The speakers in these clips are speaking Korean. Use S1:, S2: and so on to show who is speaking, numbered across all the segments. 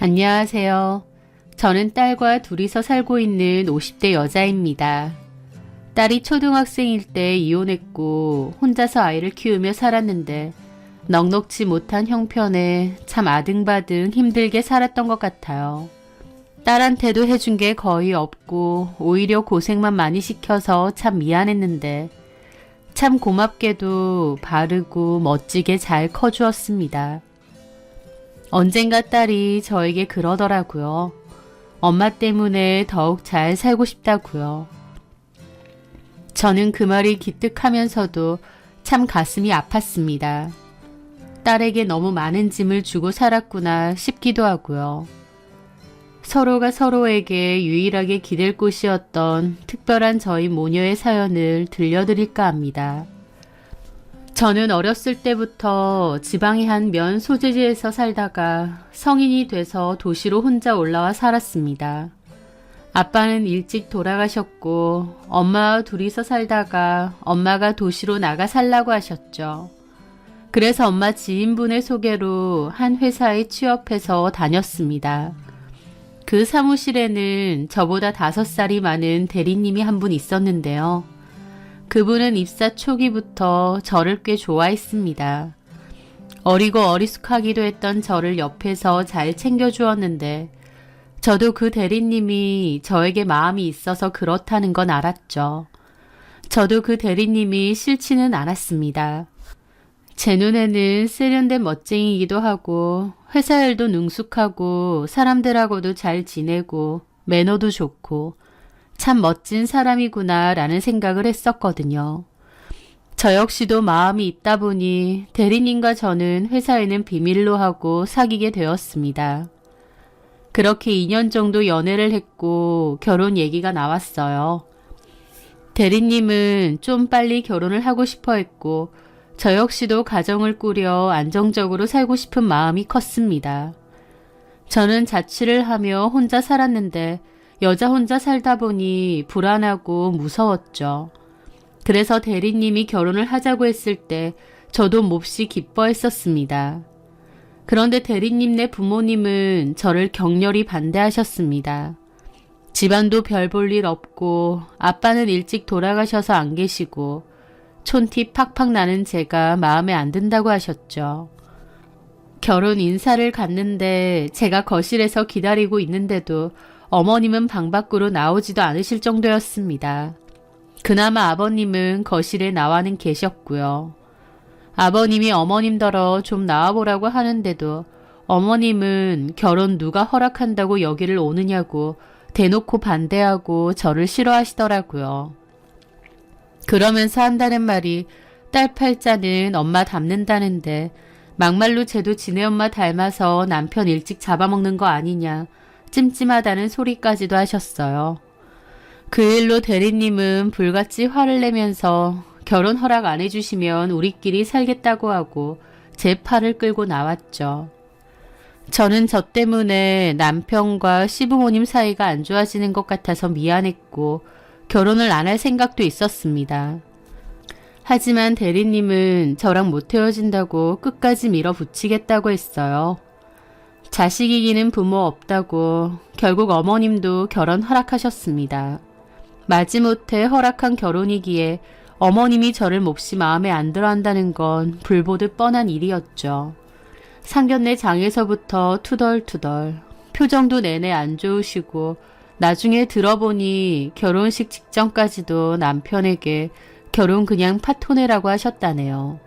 S1: 안녕하세요. 저는 딸과 둘이서 살고 있는 50대 여자입니다. 딸이 초등학생일 때 이혼했고 혼자서 아이를 키우며 살았는데 넉넉지 못한 형편에 참 아등바등 힘들게 살았던 것 같아요. 딸한테도 해준 게 거의 없고 오히려 고생만 많이 시켜서 참 미안했는데 참 고맙게도 바르고 멋지게 잘 커주었습니다. 언젠가 딸이 저에게 그러더라고요. 엄마 때문에 더욱 잘 살고 싶다고요. 저는 그 말이 기특하면서도 참 가슴이 아팠습니다. 딸에게 너무 많은 짐을 주고 살았구나 싶기도 하고요. 서로가 서로에게 유일하게 기댈 곳이었던 특별한 저희 모녀의 사연을 들려드릴까 합니다. 저는 어렸을 때부터 지방의 한 면 소재지에서 살다가 성인이 돼서 도시로 혼자 올라와 살았습니다. 아빠는 일찍 돌아가셨고 엄마와 둘이서 살다가 엄마가 도시로 나가 살라고 하셨죠. 그래서 엄마 지인분의 소개로 한 회사에 취업해서 다녔습니다. 그 사무실에는 저보다 5살이 많은 대리님이 한 분 있었는데요. 그분은 입사 초기부터 저를 꽤 좋아했습니다. 어리고 어리숙하기도 했던 저를 옆에서 잘 챙겨주었는데 저도 그 대리님이 저에게 마음이 있어서 그렇다는 건 알았죠. 저도 그 대리님이 싫지는 않았습니다. 제 눈에는 세련된 멋쟁이기도 하고 회사 일도 능숙하고 사람들하고도 잘 지내고 매너도 좋고 참 멋진 사람이구나 라는 생각을 했었거든요. 저 역시도 마음이 있다 보니 대리님과 저는 회사에는 비밀로 하고 사귀게 되었습니다. 그렇게 2년 정도 연애를 했고 결혼 얘기가 나왔어요. 대리님은 좀 빨리 결혼을 하고 싶어 했고 저 역시도 가정을 꾸려 안정적으로 살고 싶은 마음이 컸습니다. 저는 자취를 하며 혼자 살았는데 여자 혼자 살다 보니 불안하고 무서웠죠. 그래서 대리님이 결혼을 하자고 했을 때 저도 몹시 기뻐했었습니다. 그런데 대리님네 부모님은 저를 격렬히 반대하셨습니다. 집안도 별 볼 일 없고 아빠는 일찍 돌아가셔서 안 계시고 촌티 팍팍 나는 제가 마음에 안 든다고 하셨죠. 결혼 인사를 갔는데 제가 거실에서 기다리고 있는데도 어머님은 방 밖으로 나오지도 않으실 정도였습니다. 그나마 아버님은 거실에 나와는 계셨고요. 아버님이 어머님더러 좀 나와보라고 하는데도 어머님은 결혼 누가 허락한다고 여기를 오느냐고 대놓고 반대하고 저를 싫어하시더라고요. 그러면서 한다는 말이 딸 팔자는 엄마 닮는다는데 막말로 쟤도 지네 엄마 닮아서 남편 일찍 잡아먹는 거 아니냐 찜찜하다는 소리까지도 하셨어요. 그 일로 대리님은 불같이 화를 내면서 결혼 허락 안 해주시면 우리끼리 살겠다고 하고 제 팔을 끌고 나왔죠. 저는 저 때문에 남편과 시부모님 사이가 안 좋아지는 것 같아서 미안했고 결혼을 안 할 생각도 있었습니다. 하지만 대리님은 저랑 못 헤어진다고 끝까지 밀어붙이겠다고 했어요. 자식 이기는 부모 없다고 결국 어머님도 결혼 허락하셨습니다. 마지못해 허락한 결혼이기에 어머님이 저를 몹시 마음에 안 들어 한다는 건 불보듯 뻔한 일이었죠. 상견례 장에서부터 투덜투덜 표정도 내내 안 좋으시고 나중에 들어보니 결혼식 직전까지도 남편에게 결혼 그냥 파토내라고 하셨다네요.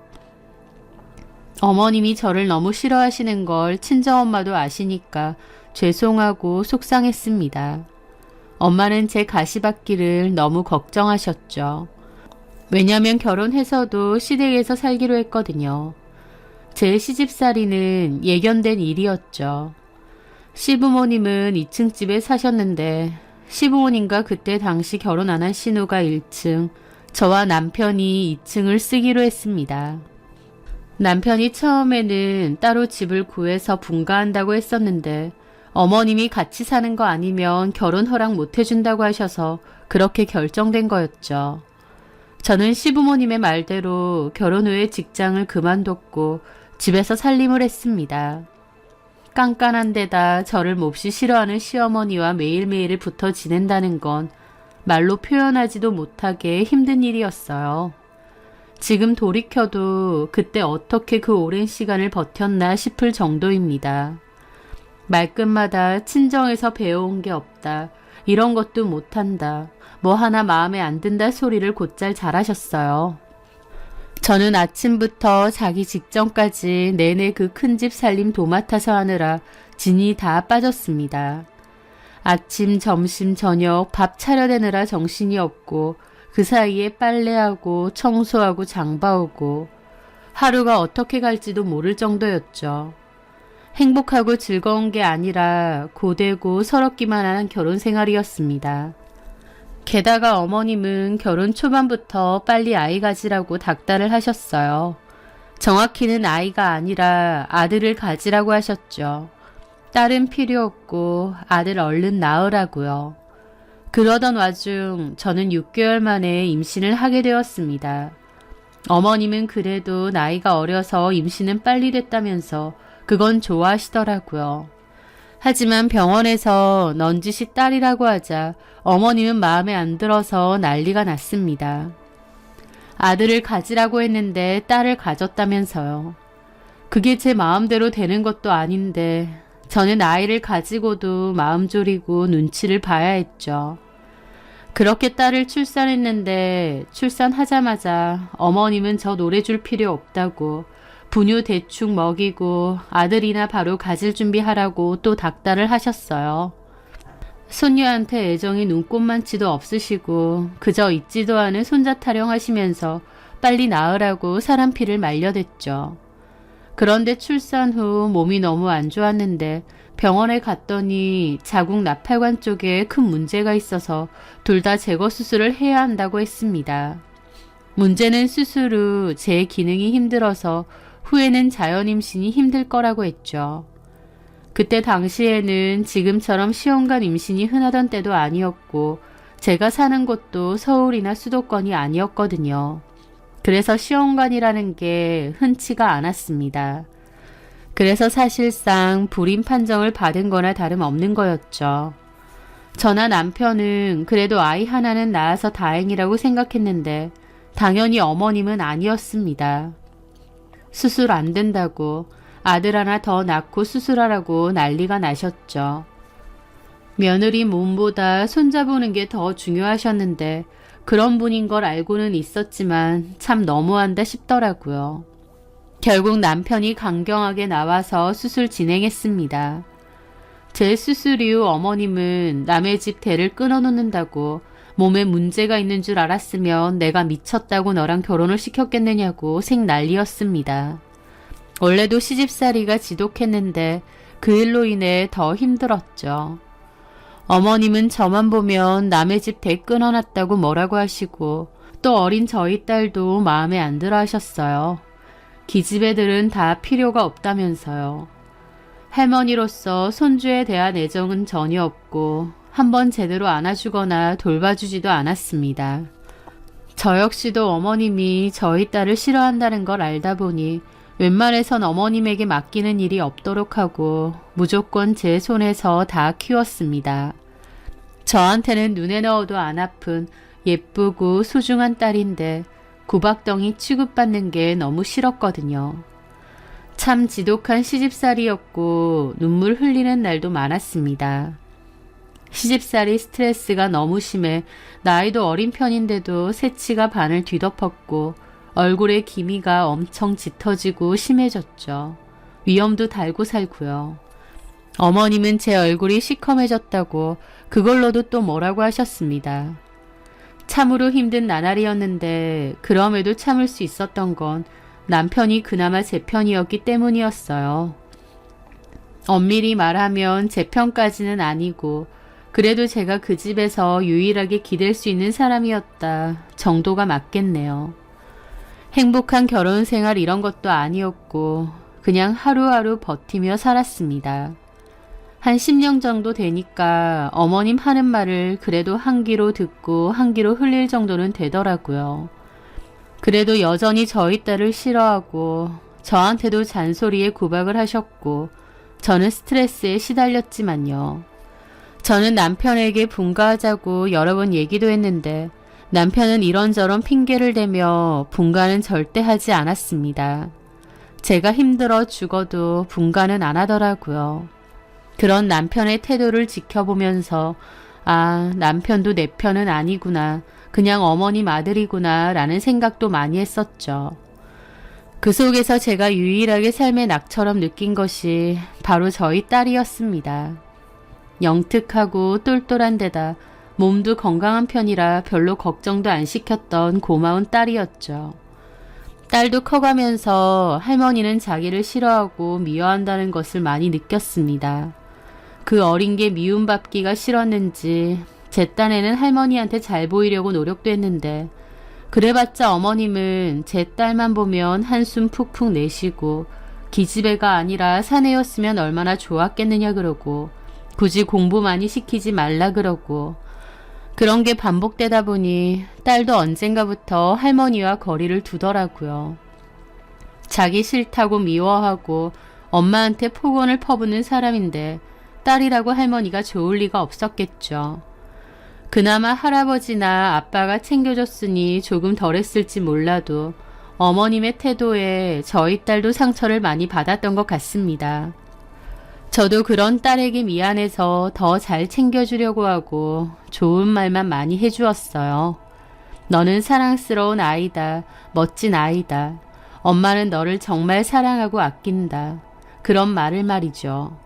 S1: 어머님이 저를 너무 싫어하시는 걸 친정엄마도 아시니까 죄송하고 속상했습니다. 엄마는 제 가시밭길을 너무 걱정하셨죠. 왜냐면 결혼해서도 시댁에서 살기로 했거든요. 제 시집살이는 예견된 일이었죠. 시부모님은 2층 집에 사셨는데 시부모님과 그때 당시 결혼 안 한 신우가 1층, 저와 남편이 2층을 쓰기로 했습니다. 남편이 처음에는 따로 집을 구해서 분가한다고 했었는데 어머님이 같이 사는 거 아니면 결혼 허락 못 해준다고 하셔서 그렇게 결정된 거였죠. 저는 시부모님의 말대로 결혼 후에 직장을 그만뒀고 집에서 살림을 했습니다. 깐깐한 데다 저를 몹시 싫어하는 시어머니와 매일매일 붙어 지낸다는 건 말로 표현하지도 못하게 힘든 일이었어요. 지금 돌이켜도 그때 어떻게 그 오랜 시간을 버텼나 싶을 정도입니다. 말끝마다 친정에서 배워온 게 없다. 이런 것도 못한다. 뭐 하나 마음에 안 든다 소리를 곧잘 잘하셨어요. 저는 아침부터 자기 직전까지 내내 그 큰 집 살림 도맡아서 하느라 진이 다 빠졌습니다. 아침, 점심, 저녁 밥 차려대느라 정신이 없고 그 사이에 빨래하고 청소하고 장봐오고 하루가 어떻게 갈지도 모를 정도였죠. 행복하고 즐거운 게 아니라 고되고 서럽기만 한 결혼 생활이었습니다. 게다가 어머님은 결혼 초반부터 빨리 아이 가지라고 닥달을 하셨어요. 정확히는 아이가 아니라 아들을 가지라고 하셨죠. 딸은 필요 없고 아들 얼른 낳으라고요. 그러던 와중 저는 6개월 만에 임신을 하게 되었습니다. 어머님은 그래도 나이가 어려서 임신은 빨리 됐다면서 그건 좋아하시더라고요. 하지만 병원에서 넌지시 딸이라고 하자 어머님은 마음에 안 들어서 난리가 났습니다. 아들을 가지라고 했는데 딸을 가졌다면서요. 그게 제 마음대로 되는 것도 아닌데 저는 아이를 가지고도 마음 졸이고 눈치를 봐야 했죠. 그렇게 딸을 출산했는데 출산하자마자 어머님은 저 노래 줄 필요 없다고 분유 대충 먹이고 아들이나 바로 가질 준비하라고 또 닥달을 하셨어요. 손녀한테 애정이 눈꼽만치도 없으시고 그저 있지도 않은 손자 타령하시면서 빨리 낳으라고 사람 피를 말려댔죠. 그런데 출산 후 몸이 너무 안 좋았는데 병원에 갔더니 자궁 나팔관 쪽에 큰 문제가 있어서 둘 다 제거 수술을 해야 한다고 했습니다. 문제는 수술 후 제 기능이 힘들어서 후에는 자연 임신이 힘들 거라고 했죠. 그때 당시에는 지금처럼 시험관 임신이 흔하던 때도 아니었고 제가 사는 곳도 서울이나 수도권이 아니었거든요. 그래서 시험관이라는 게 흔치가 않았습니다. 그래서 사실상 불임 판정을 받은 거나 다름없는 거였죠. 저나 남편은 그래도 아이 하나는 낳아서 다행이라고 생각했는데 당연히 어머님은 아니었습니다. 수술 안 된다고 아들 하나 더 낳고 수술하라고 난리가 나셨죠. 며느리 몸보다 손자 보는 게 더 중요하셨는데 그런 분인 걸 알고는 있었지만 참 너무한다 싶더라고요. 결국 남편이 강경하게 나와서 수술 진행했습니다. 제 수술 이후 어머님은 남의 집 대를 끊어놓는다고 몸에 문제가 있는 줄 알았으면 내가 미쳤다고 너랑 결혼을 시켰겠느냐고 생난리였습니다. 원래도 시집살이가 지독했는데 그 일로 인해 더 힘들었죠. 어머님은 저만 보면 남의 집 대 끊어놨다고 뭐라고 하시고 또 어린 저희 딸도 마음에 안 들어 하셨어요. 기집애들은 다 필요가 없다면서요. 할머니로서 손주에 대한 애정은 전혀 없고 한번 제대로 안아주거나 돌봐주지도 않았습니다. 저 역시도 어머님이 저희 딸을 싫어한다는 걸 알다 보니 웬만해선 어머님에게 맡기는 일이 없도록 하고 무조건 제 손에서 다 키웠습니다. 저한테는 눈에 넣어도 안 아픈 예쁘고 소중한 딸인데 구박덩이 취급받는 게 너무 싫었거든요. 참 지독한 시집살이였고 눈물 흘리는 날도 많았습니다. 시집살이 스트레스가 너무 심해 나이도 어린 편인데도 새치가 반을 뒤덮었고 얼굴에 기미가 엄청 짙어지고 심해졌죠. 위염도 달고 살고요. 어머님은 제 얼굴이 시커매졌다고 그걸로도 또 뭐라고 하셨습니다. 참으로 힘든 나날이었는데 그럼에도 참을 수 있었던 건 남편이 그나마 제 편이었기 때문이었어요. 엄밀히 말하면 제 편까지는 아니고 그래도 제가 그 집에서 유일하게 기댈 수 있는 사람이었다 정도가 맞겠네요. 행복한 결혼 생활 이런 것도 아니었고 그냥 하루하루 버티며 살았습니다. 한 10년 정도 되니까 어머님 하는 말을 그래도 한 귀로 듣고 한 귀로 흘릴 정도는 되더라고요. 그래도 여전히 저희 딸을 싫어하고 저한테도 잔소리에 구박을 하셨고 저는 스트레스에 시달렸지만요. 저는 남편에게 분가하자고 여러 번 얘기도 했는데 남편은 이런저런 핑계를 대며 분가는 절대 하지 않았습니다. 제가 힘들어 죽어도 분가는 안 하더라고요. 그런 남편의 태도를 지켜보면서 아, 남편도 내 편은 아니구나. 그냥 어머님 아들이구나 라는 생각도 많이 했었죠. 그 속에서 제가 유일하게 삶의 낙처럼 느낀 것이 바로 저희 딸이었습니다. 영특하고 똘똘한 데다 몸도 건강한 편이라 별로 걱정도 안 시켰던 고마운 딸이었죠. 딸도 커가면서 할머니는 자기를 싫어하고 미워한다는 것을 많이 느꼈습니다. 그 어린 게 미움받기가 싫었는지 제 딴에는 할머니한테 잘 보이려고 노력도 했는데 그래봤자 어머님은 제 딸만 보면 한숨 푹푹 내쉬고 기집애가 아니라 사내였으면 얼마나 좋았겠느냐 그러고 굳이 공부 많이 시키지 말라 그러고 그런 게 반복되다 보니 딸도 언젠가부터 할머니와 거리를 두더라고요. 자기 싫다고 미워하고 엄마한테 폭언을 퍼붓는 사람인데 딸이라고 할머니가 좋을 리가 없었겠죠. 그나마 할아버지나 아빠가 챙겨줬으니 조금 덜했을지 몰라도 어머님의 태도에 저희 딸도 상처를 많이 받았던 것 같습니다. 저도 그런 딸에게 미안해서 더 잘 챙겨주려고 하고 좋은 말만 많이 해주었어요. 너는 사랑스러운 아이다. 멋진 아이다. 엄마는 너를 정말 사랑하고 아낀다. 그런 말을 말이죠.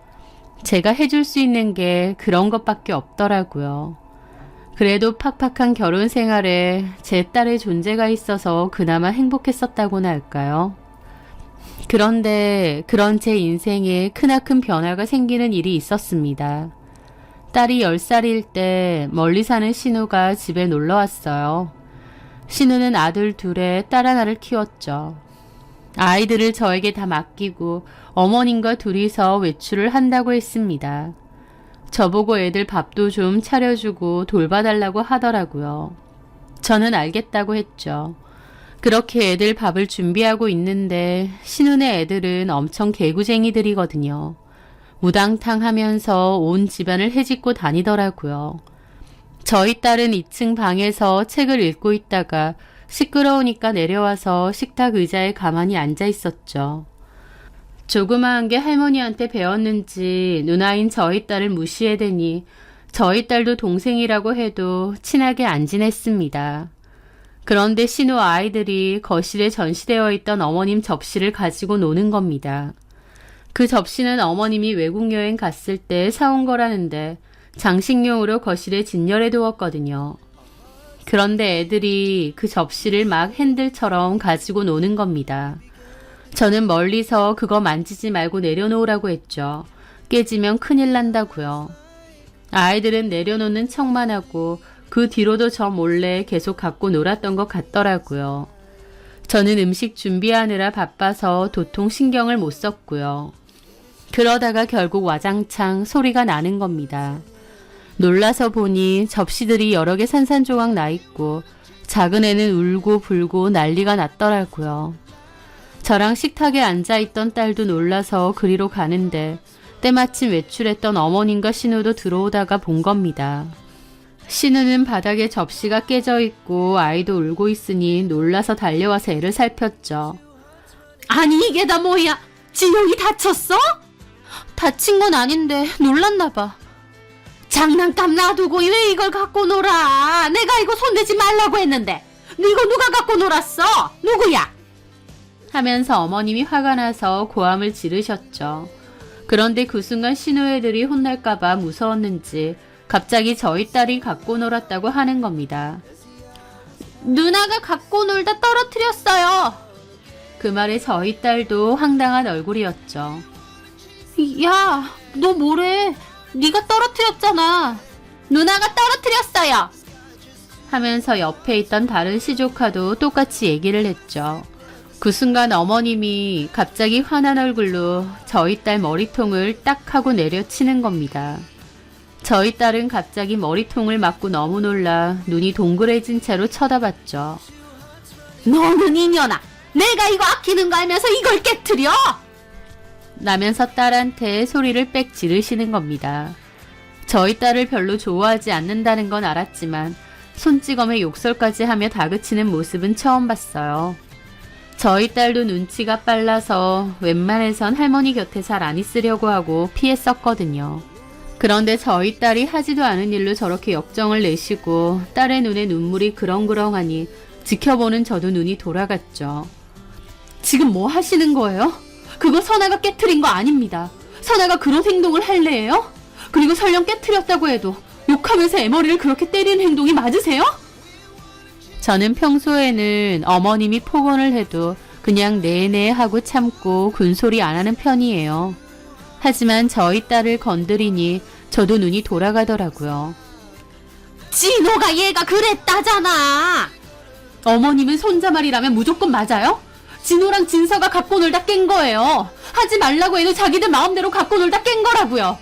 S1: 제가 해줄 수 있는 게 그런 것밖에 없더라고요. 그래도 팍팍한 결혼 생활에 제 딸의 존재가 있어서 그나마 행복했었다고나 할까요? 그런데 그런 제 인생에 크나큰 변화가 생기는 일이 있었습니다. 딸이 10살일 때 멀리 사는 신우가 집에 놀러 왔어요. 신우는 아들 둘에 딸 하나를 키웠죠. 아이들을 저에게 다 맡기고 어머님과 둘이서 외출을 한다고 했습니다. 저보고 애들 밥도 좀 차려주고 돌봐달라고 하더라고요. 저는 알겠다고 했죠. 그렇게 애들 밥을 준비하고 있는데 신우네 애들은 엄청 개구쟁이들이거든요. 무당탕 하면서 온 집안을 헤집고 다니더라고요. 저희 딸은 2층 방에서 책을 읽고 있다가 시끄러우니까 내려와서 식탁 의자에 가만히 앉아 있었죠. 조그마한 게 할머니한테 배웠는지 누나인 저희 딸을 무시해대니 저희 딸도 동생이라고 해도 친하게 안 지냈습니다. 그런데 신우 아이들이 거실에 전시되어 있던 어머님 접시를 가지고 노는 겁니다. 그 접시는 어머님이 외국 여행 갔을 때 사온 거라는데 장식용으로 거실에 진열해 두었거든요. 그런데 애들이 그 접시를 막 핸들처럼 가지고 노는 겁니다. 저는 멀리서 그거 만지지 말고 내려놓으라고 했죠. 깨지면 큰일 난다고요. 아이들은 내려놓는 척만 하고 그 뒤로도 저 몰래 계속 갖고 놀았던 것 같더라고요. 저는 음식 준비하느라 바빠서 도통 신경을 못 썼고요. 그러다가 결국 와장창 소리가 나는 겁니다. 놀라서 보니 접시들이 여러 개 산산조각 나 있고 작은 애는 울고 불고 난리가 났더라고요. 저랑 식탁에 앉아있던 딸도 놀라서 그리로 가는데 때마침 외출했던 어머님과 신우도 들어오다가 본 겁니다. 신우는 바닥에 접시가 깨져 있고 아이도 울고 있으니 놀라서 달려와서 애를 살폈죠. 아니 이게 다 뭐야? 진영이 다쳤어? 다친 건 아닌데 놀랐나 봐. 장난감 놔두고 왜 이걸 갖고 놀아? 내가 이거 손대지 말라고 했는데 이거 누가 갖고 놀았어? 누구야? 하면서 어머님이 화가 나서 고함을 지르셨죠. 그런데 그 순간 신우 애들이 혼날까봐 무서웠는지 갑자기 저희 딸이 갖고 놀았다고 하는 겁니다. 누나가 갖고 놀다 떨어뜨렸어요. 그 말에 저희 딸도 황당한 얼굴이었죠. 야, 너 뭐래? 네가 떨어뜨렸잖아. 누나가 떨어뜨렸어요. 하면서 옆에 있던 다른 시조카도 똑같이 얘기를 했죠. 그 순간 어머님이 갑자기 화난 얼굴로 저희 딸 머리통을 딱 하고 내려치는 겁니다. 저희 딸은 갑자기 머리통을 맞고 너무 놀라 눈이 동그래진 채로 쳐다봤죠. 너는 이년아! 내가 이거 아끼는 거 알면서 이걸 깨트려? 나면서 딸한테 소리를 빽 지르시는 겁니다. 저희 딸을 별로 좋아하지 않는다는 건 알았지만 손찌검에 욕설까지 하며 다그치는 모습은 처음 봤어요. 저희 딸도 눈치가 빨라서 웬만해선 할머니 곁에 잘 안 있으려고 하고 피했었거든요. 그런데 저희 딸이 하지도 않은 일로 저렇게 역정을 내시고 딸의 눈에 눈물이 그렁그렁하니 지켜보는 저도 눈이 돌아갔죠. 지금 뭐 하시는 거예요? 그거 선아가 깨트린 거 아닙니다. 선아가 그런 행동을 할래요? 그리고 설령 깨트렸다고 해도 욕하면서 애머리를 그렇게 때리는 행동이 맞으세요? 저는 평소에는 어머님이 폭언을 해도 그냥 네네 하고 참고 군소리 안 하는 편이에요. 하지만 저희 딸을 건드리니 저도 눈이 돌아가더라고요. 진호가 얘가 그랬다잖아. 어머님은 손자말이라면 무조건 맞아요? 진호랑 진서가 갖고 놀다 깬 거예요. 하지 말라고 해도 자기들 마음대로 갖고 놀다 깬 거라고요.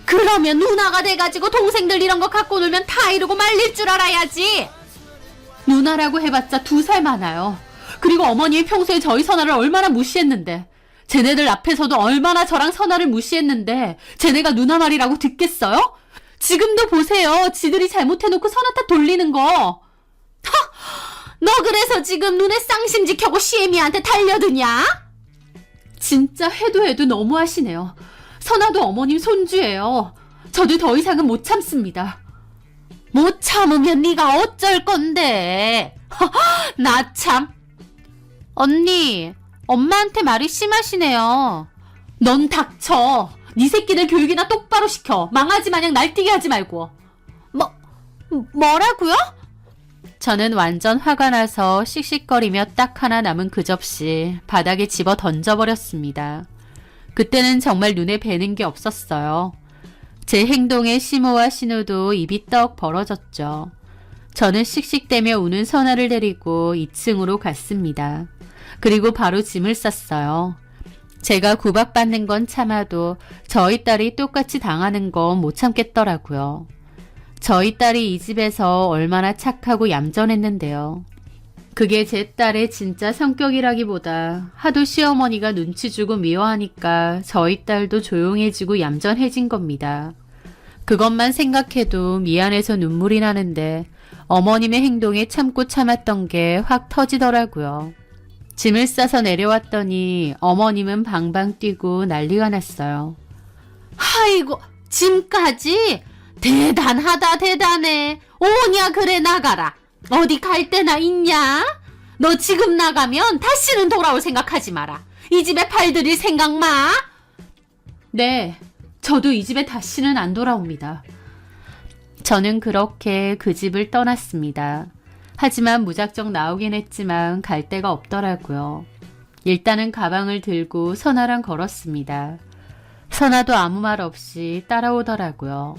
S1: 그러면 누나가 돼가지고 동생들 이런 거 갖고 놀면 다 이러고 말릴 줄 알아야지. 누나라고 해봤자 2살 많아요. 그리고 어머님이 평소에 저희 선아를 얼마나 무시했는데, 쟤네들 앞에서도 얼마나 저랑 선아를 무시했는데 쟤네가 누나 말이라고 듣겠어요? 지금도 보세요. 지들이 잘못해놓고 선아 탓 돌리는 거. 너 그래서 지금 눈에 쌍심지 켜고 시애미한테 달려드냐? 진짜 해도 너무하시네요. 선아도 어머님 손주예요. 저도 더 이상은 못 참습니다. 못 참으면 네가 어쩔 건데. 나 참. 언니, 엄마한테 말이 심하시네요. 넌 닥쳐. 네 새끼들 교육이나 똑바로 시켜. 망아지 마냥 날뛰게 하지 말고. 뭐라고요? 저는 완전 화가 나서 씩씩거리며 딱 하나 남은 그 접시 바닥에 집어 던져버렸습니다. 그때는 정말 눈에 뵈는 게 없었어요. 제 행동에 시모와 신우도 입이 떡 벌어졌죠. 저는 씩씩대며 우는 선아를 데리고 2층으로 갔습니다. 그리고 바로 짐을 쌌어요. 제가 구박받는 건 참아도 저희 딸이 똑같이 당하는 건 못 참겠더라고요. 저희 딸이 이 집에서 얼마나 착하고 얌전했는데요. 그게 제 딸의 진짜 성격이라기보다 하도 시어머니가 눈치 주고 미워하니까 저희 딸도 조용해지고 얌전해진 겁니다. 그것만 생각해도 미안해서 눈물이 나는데 어머님의 행동에 참고 참았던 게 확 터지더라고요. 짐을 싸서 내려왔더니 어머님은 방방 뛰고 난리가 났어요. 아이고, 짐까지? 대단하다, 대단해. 오냐, 그래, 나가라. 어디 갈 데나 있냐? 너 지금 나가면 다시는 돌아올 생각하지 마라. 이 집에 팔들일 생각 마. 네, 저도 이 집에 다시는 안 돌아옵니다. 저는 그렇게 그 집을 떠났습니다. 하지만 무작정 나오긴 했지만 갈 데가 없더라고요. 일단은 가방을 들고 선아랑 걸었습니다. 선아도 아무 말 없이 따라오더라고요.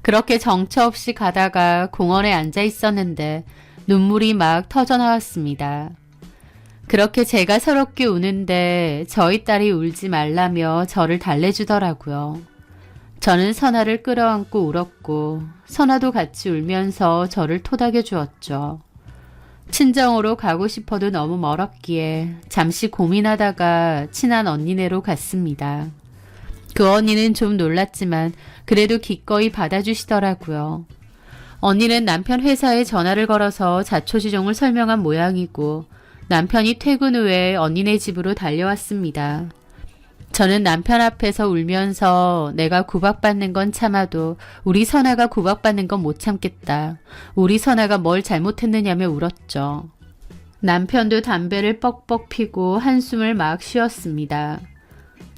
S1: 그렇게 정처 없이 가다가 공원에 앉아 있었는데 눈물이 막 터져나왔습니다. 그렇게 제가 서럽게 우는데 저희 딸이 울지 말라며 저를 달래주더라고요. 저는 선아를 끌어안고 울었고 선아도 같이 울면서 저를 토닥여 주었죠. 친정으로 가고 싶어도 너무 멀었기에 잠시 고민하다가 친한 언니네로 갔습니다. 그 언니는 좀 놀랐지만 그래도 기꺼이 받아주시더라고요. 언니는 남편 회사에 전화를 걸어서 자초지종을 설명한 모양이고 남편이 퇴근 후에 언니네 집으로 달려왔습니다. 저는 남편 앞에서 울면서 내가 구박받는 건 참아도 우리 선아가 구박받는 건 못 참겠다. 우리 선아가 뭘 잘못했느냐며 울었죠. 남편도 담배를 뻑뻑 피고 한숨을 막 쉬었습니다.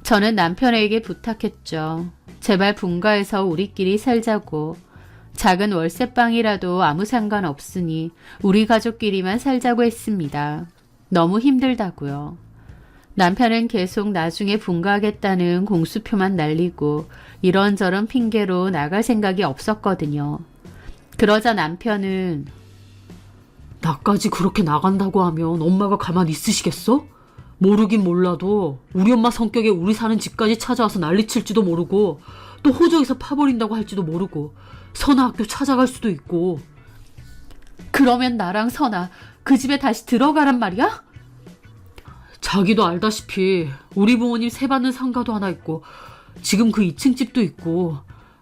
S1: 저는 남편에게 부탁했죠. 제발 분가해서 우리끼리 살자고. 작은 월세방이라도 아무 상관없으니 우리 가족끼리만 살자고 했습니다. 너무 힘들다고요. 남편은 계속 나중에 분가하겠다는 공수표만 날리고 이런저런 핑계로 나갈 생각이 없었거든요. 그러자 남편은
S2: 나까지 그렇게 나간다고 하면 엄마가 가만히 있으시겠어? 모르긴 몰라도 우리 엄마 성격에 우리 사는 집까지 찾아와서 난리칠지도 모르고 또 호적에서 파버린다고 할지도 모르고 선아 학교 찾아갈 수도 있고.
S1: 그러면 나랑 선아 그 집에 다시 들어가란 말이야?
S2: 자기도 알다시피 우리 부모님 세 받는 상가도 하나 있고 지금 그 2층 집도 있고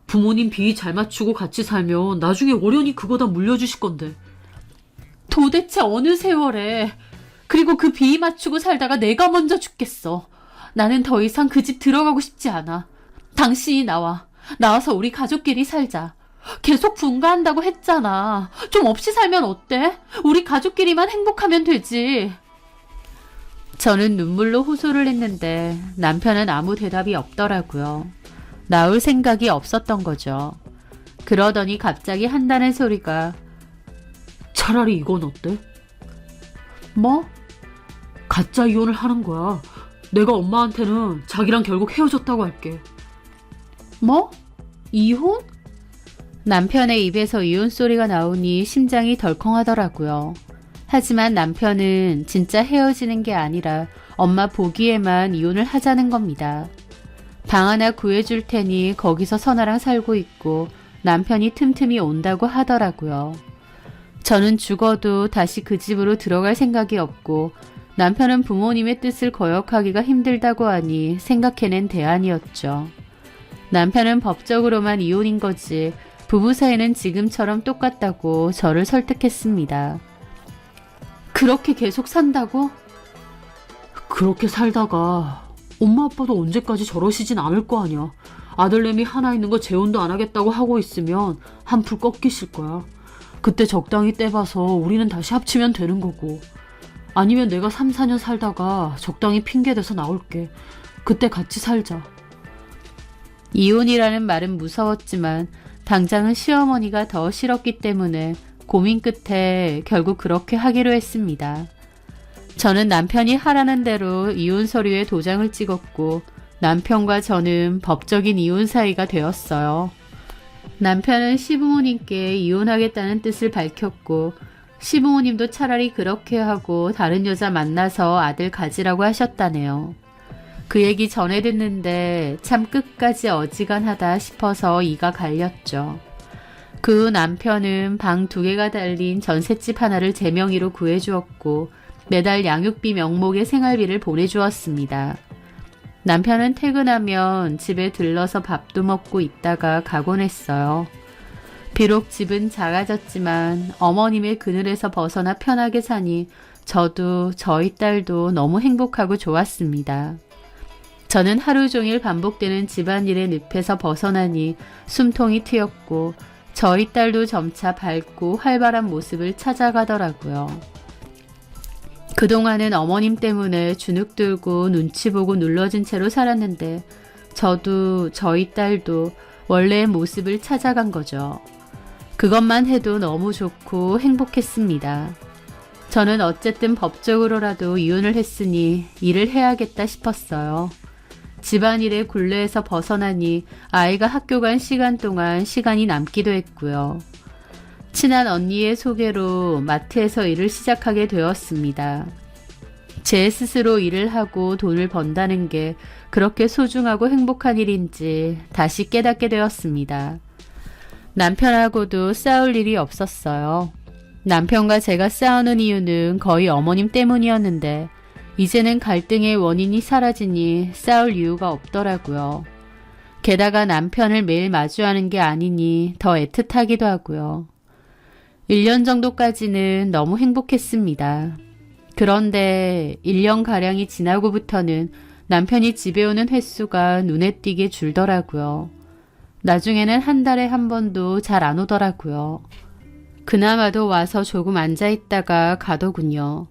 S2: 부모님 비 잘 맞추고 같이 살면 나중에 월연히 그거 다 물려주실 건데.
S1: 도대체 어느 세월에. 그리고 그 비 맞추고 살다가 내가 먼저 죽겠어. 나는 더 이상 그 집 들어가고 싶지 않아. 당신이 나와서 우리 가족끼리 살자. 계속 분가한다고 했잖아. 좀 없이 살면 어때? 우리 가족끼리만 행복하면 되지. 저는 눈물로 호소를 했는데 남편은 아무 대답이 없더라고요. 나올 생각이 없었던 거죠. 그러더니 갑자기 한다는 소리가
S2: 차라리 이건 어때?
S1: 뭐?
S2: 가짜 이혼을 하는 거야. 내가 엄마한테는 자기랑 결국 헤어졌다고 할게.
S1: 뭐? 이혼? 남편의 입에서 이혼 소리가 나오니 심장이 덜컹하더라고요. 하지만 남편은 진짜 헤어지는 게 아니라 엄마 보기에만 이혼을 하자는 겁니다. 방 하나 구해줄 테니 거기서 선아랑 살고 있고 남편이 틈틈이 온다고 하더라고요. 저는 죽어도 다시 그 집으로 들어갈 생각이 없고 남편은 부모님의 뜻을 거역하기가 힘들다고 하니 생각해낸 대안이었죠. 남편은 법적으로만 이혼인 거지 부부 사이는 지금처럼 똑같다고 저를 설득했습니다. 그렇게 계속 산다고?
S2: 그렇게 살다가 엄마 아빠도 언제까지 저러시진 않을 거 아니야. 아들내미 하나 있는 거 재혼도 안 하겠다고 하고 있으면 한풀 꺾이실 거야. 그때 적당히 떼봐서 우리는 다시 합치면 되는 거고. 아니면 내가 3, 4년 살다가 적당히 핑계대서 나올게. 그때 같이 살자.
S1: 이혼이라는 말은 무서웠지만 당장은 시어머니가 더 싫었기 때문에 고민 끝에 결국 그렇게 하기로 했습니다. 저는 남편이 하라는 대로 이혼 서류에 도장을 찍었고 남편과 저는 법적인 이혼 사이가 되었어요. 남편은 시부모님께 이혼하겠다는 뜻을 밝혔고 시부모님도 차라리 그렇게 하고 다른 여자 만나서 아들 가지라고 하셨다네요. 그 얘기 전에 듣는데 참 끝까지 어지간하다 싶어서 이가 갈렸죠. 그 후 남편은 방 2개가 달린 전셋집 하나를 제 명의로 구해주었고 매달 양육비 명목의 생활비를 보내주었습니다. 남편은 퇴근하면 집에 들러서 밥도 먹고 있다가 가곤 했어요. 비록 집은 작아졌지만 어머님의 그늘에서 벗어나 편하게 사니 저도 저희 딸도 너무 행복하고 좋았습니다. 저는 하루 종일 반복되는 집안일의 늪에서 벗어나니 숨통이 트였고 저희 딸도 점차 밝고 활발한 모습을 찾아가더라고요. 그동안은 어머님 때문에 주눅 들고 눈치 보고 눌러진 채로 살았는데 저도 저희 딸도 원래의 모습을 찾아간 거죠. 그것만 해도 너무 좋고 행복했습니다. 저는 어쨌든 법적으로라도 이혼을 했으니 일을 해야겠다 싶었어요. 집안일의 굴레에서 벗어나니 아이가 학교 간 시간 동안 시간이 남기도 했고요. 친한 언니의 소개로 마트에서 일을 시작하게 되었습니다. 제 스스로 일을 하고 돈을 번다는 게 그렇게 소중하고 행복한 일인지 다시 깨닫게 되었습니다. 남편하고도 싸울 일이 없었어요. 남편과 제가 싸우는 이유는 거의 어머님 때문이었는데 이제는 갈등의 원인이 사라지니 싸울 이유가 없더라고요. 게다가 남편을 매일 마주하는 게 아니니 더 애틋하기도 하고요. 1년 정도까지는 너무 행복했습니다. 그런데 1년가량이 지나고부터는 남편이 집에 오는 횟수가 눈에 띄게 줄더라고요. 나중에는 한 달에 한 번도 잘 안 오더라고요. 그나마도 와서 조금 앉아있다가 가더군요.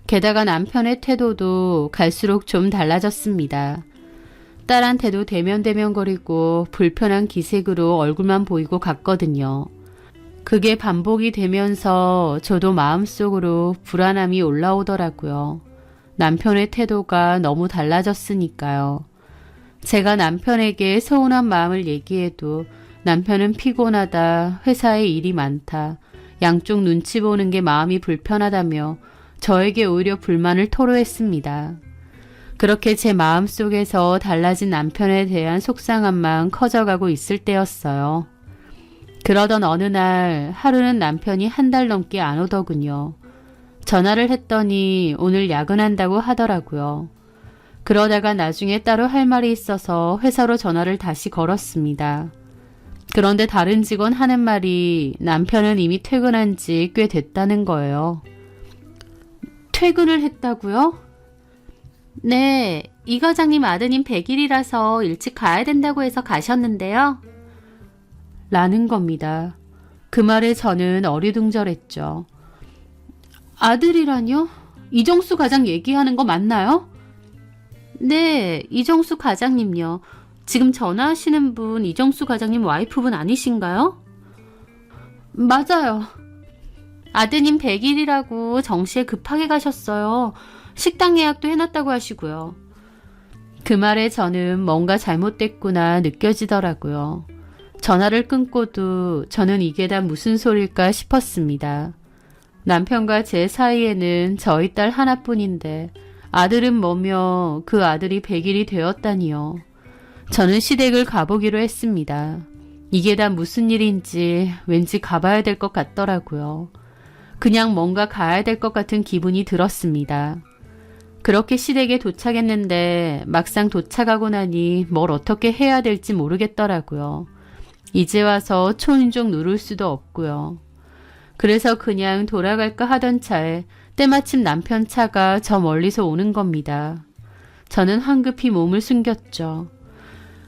S1: 게다가 남편의 태도도 갈수록 좀 달라졌습니다. 딸한테도 대면대면거리고 불편한 기색으로 얼굴만 보이고 갔거든요. 그게 반복이 되면서 저도 마음속으로 불안함이 올라오더라고요. 남편의 태도가 너무 달라졌으니까요. 제가 남편에게 서운한 마음을 얘기해도 남편은 피곤하다, 회사에 일이 많다, 양쪽 눈치 보는 게 마음이 불편하다며 저에게 오히려 불만을 토로했습니다. 그렇게 제 마음속에서 달라진 남편에 대한 속상함만 커져가고 있을 때였어요. 그러던 어느 날 하루는 남편이 한 달 넘게 안 오더군요. 전화를 했더니 오늘 야근한다고 하더라고요. 그러다가 나중에 따로 할 말이 있어서 회사로 전화를 다시 걸었습니다. 그런데 다른 직원 하는 말이 남편은 이미 퇴근한 지 꽤 됐다는 거예요. 퇴근을 했다고요? 네, 이 과장님 아드님 100일이라서 일찍 가야 된다고 해서 가셨는데요. 라는 겁니다. 그 말에 저는 어리둥절했죠. 아들이라뇨? 이정수 과장 얘기하는 거 맞나요? 네, 이정수 과장님요. 지금 전화하시는 분 이정수 과장님 와이프분 아니신가요? 맞아요. 아드님 100일이라고 정시에 급하게 가셨어요. 식당 예약도 해놨다고 하시고요. 그 말에 저는 뭔가 잘못됐구나 느껴지더라고요. 전화를 끊고도 저는 이게 다 무슨 소릴까 싶었습니다. 남편과 제 사이에는 저희 딸 하나뿐인데 아들은 뭐며 그 아들이 100일이 되었다니요. 저는 시댁을 가보기로 했습니다. 이게 다 무슨 일인지 왠지 가봐야 될 것 같더라고요. 그냥 뭔가 가야 될 것 같은 기분이 들었습니다. 그렇게 시댁에 도착했는데 막상 도착하고 나니 뭘 어떻게 해야 될지 모르겠더라고요. 이제 와서 초인종 누를 수도 없고요. 그래서 그냥 돌아갈까 하던 차에 때마침 남편 차가 저 멀리서 오는 겁니다. 저는 황급히 몸을 숨겼죠.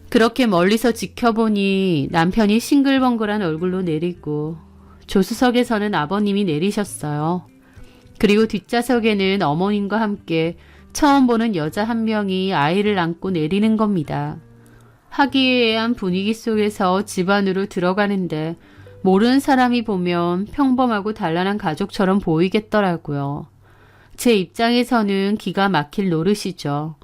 S1: 그렇게 멀리서 지켜보니 남편이 싱글벙글한 얼굴로 내리고 조수석에서는 아버님이 내리셨어요. 그리고 뒷좌석에는 어머님과 함께 처음 보는 여자 한 명이 아이를 안고 내리는 겁니다. 화기애애한 분위기 속에서 집 안으로 들어가는데 모르는 사람이 보면 평범하고 단란한 가족처럼 보이겠더라고요. 제 입장에서는 기가 막힐 노릇이죠.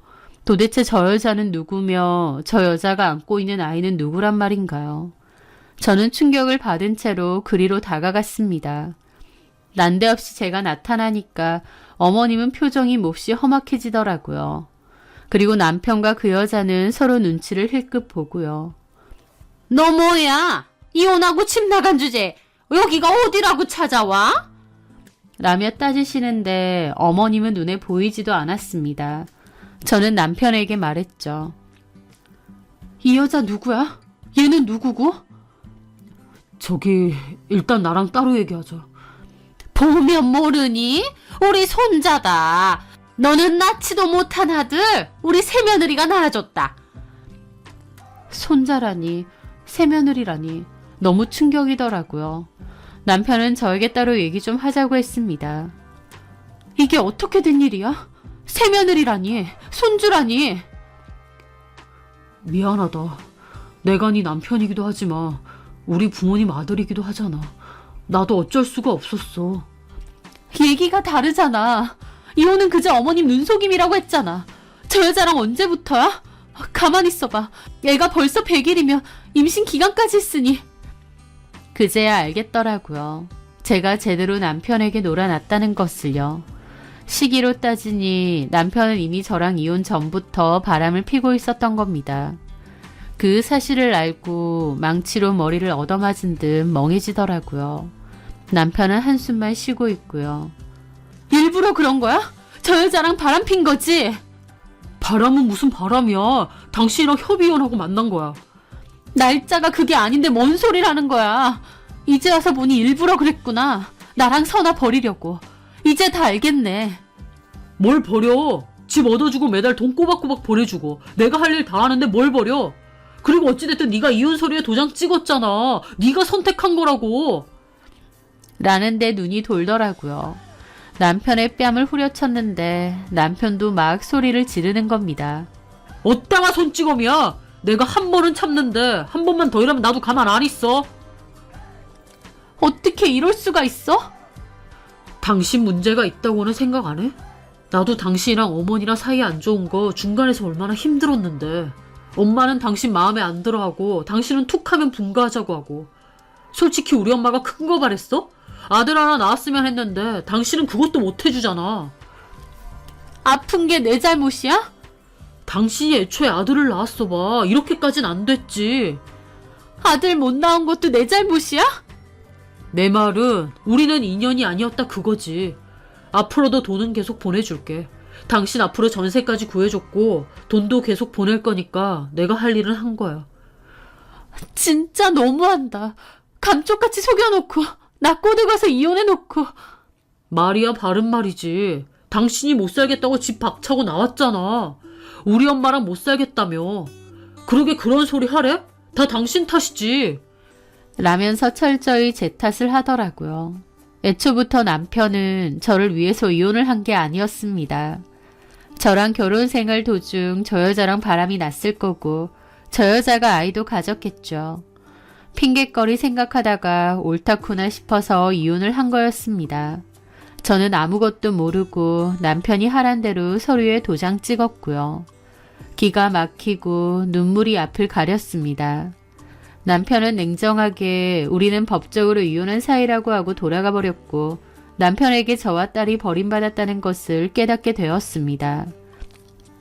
S1: 도대체 저 여자는 누구며 저 여자가 안고 있는 아이는 누구란 말인가요? 저는 충격을 받은 채로 그리로 다가갔습니다. 난데없이 제가 나타나니까 어머님은 표정이 몹시 험악해지더라고요. 그리고 남편과 그 여자는 서로 눈치를 힐끗 보고요. 너 뭐야? 이혼하고 집 나간 주제 여기가 어디라고 찾아와? 라며 따지시는데 어머님은 눈에 보이지도 않았습니다. 저는 남편에게 말했죠. 이 여자 누구야? 얘는 누구고?
S2: 저기 일단 나랑 따로 얘기하자.
S1: 보면 모르니? 우리 손자다. 너는 낳지도 못한 아들 우리 새며느리가 낳아줬다. 손자라니, 새며느리라니 너무 충격이더라고요. 남편은 저에게 따로 얘기 좀 하자고 했습니다. 이게 어떻게 된 일이야? 새며느리라니, 손주라니.
S2: 미안하다. 내가 네 남편이기도 하지만 우리 부모님 아들이기도 하잖아. 나도 어쩔 수가 없었어.
S1: 얘기가 다르잖아. 이혼은 그저 어머님 눈속임이라고 했잖아. 저 여자랑 언제부터야? 가만히 있어봐. 애가 벌써 100일이면 임신 기간까지 했으니. 그제야 알겠더라고요. 제가 제대로 남편에게 놀아놨다는 것을요. 시기로 따지니 남편은 이미 저랑 이혼 전부터 바람을 피고 있었던 겁니다. 그 사실을 알고 망치로 머리를 얻어맞은 듯 멍해지더라고요. 남편은 한숨만 쉬고 있고요. 일부러 그런 거야? 저 여자랑 바람 핀 거지?
S2: 바람은 무슨 바람이야. 당신이랑 협의혼하고 만난 거야.
S1: 날짜가 그게 아닌데 뭔 소리라는 거야. 이제 와서 보니 일부러 그랬구나. 나랑 선아 버리려고. 이제 다 알겠네.
S2: 뭘 버려. 집 얻어주고 매달 돈 꼬박꼬박 보내주고 내가 할 일 다 하는데 뭘 버려. 그리고 어찌됐든 네가 이혼 서류에 도장 찍었잖아. 네가 선택한 거라고.
S1: 라는데 눈이 돌더라고요. 남편의 뺨을 후려쳤는데 남편도 막 소리를 지르는 겁니다.
S2: 어따가 손찌검이야. 내가 한 번은 참는데 한 번만 더 이러면 나도 가만 안 있어.
S1: 어떻게 이럴 수가 있어?
S2: 당신 문제가 있다고는 생각 안 해? 나도 당신이랑 어머니랑 사이 안 좋은 거 중간에서 얼마나 힘들었는데. 엄마는 당신 마음에 안 들어하고 당신은 툭하면 분가하자고 하고. 솔직히 우리 엄마가 큰 거 바랬어? 아들 하나 낳았으면 했는데 당신은 그것도 못 해주잖아.
S1: 아픈 게 내 잘못이야?
S2: 당신이 애초에 아들을 낳았어 봐. 이렇게까진 안 됐지.
S1: 아들 못 낳은 것도 내 잘못이야?
S2: 내 말은 우리는 인연이 아니었다 그거지. 앞으로도 돈은 계속 보내줄게. 당신 앞으로 전세까지 구해줬고 돈도 계속 보낼 거니까 내가 할 일은 한 거야.
S1: 진짜 너무한다. 감쪽같이 속여놓고 나 꼬드가서 이혼해놓고.
S2: 말이야 바른 말이지. 당신이 못 살겠다고 집 박차고 나왔잖아. 우리 엄마랑 못 살겠다며. 그러게 그런 소리 하래? 다 당신 탓이지.
S1: 라면서 철저히 제 탓을 하더라고요. 애초부터 남편은 저를 위해서 이혼을 한 게 아니었습니다. 저랑 결혼 생활 도중 저 여자랑 바람이 났을 거고 저 여자가 아이도 가졌겠죠. 핑곗거리 생각하다가 옳다구나 싶어서 이혼을 한 거였습니다. 저는 아무것도 모르고 남편이 하란 대로 서류에 도장 찍었고요. 기가 막히고 눈물이 앞을 가렸습니다. 남편은 냉정하게 우리는 법적으로 이혼한 사이라고 하고 돌아가 버렸고 남편에게 저와 딸이 버림받았다는 것을 깨닫게 되었습니다.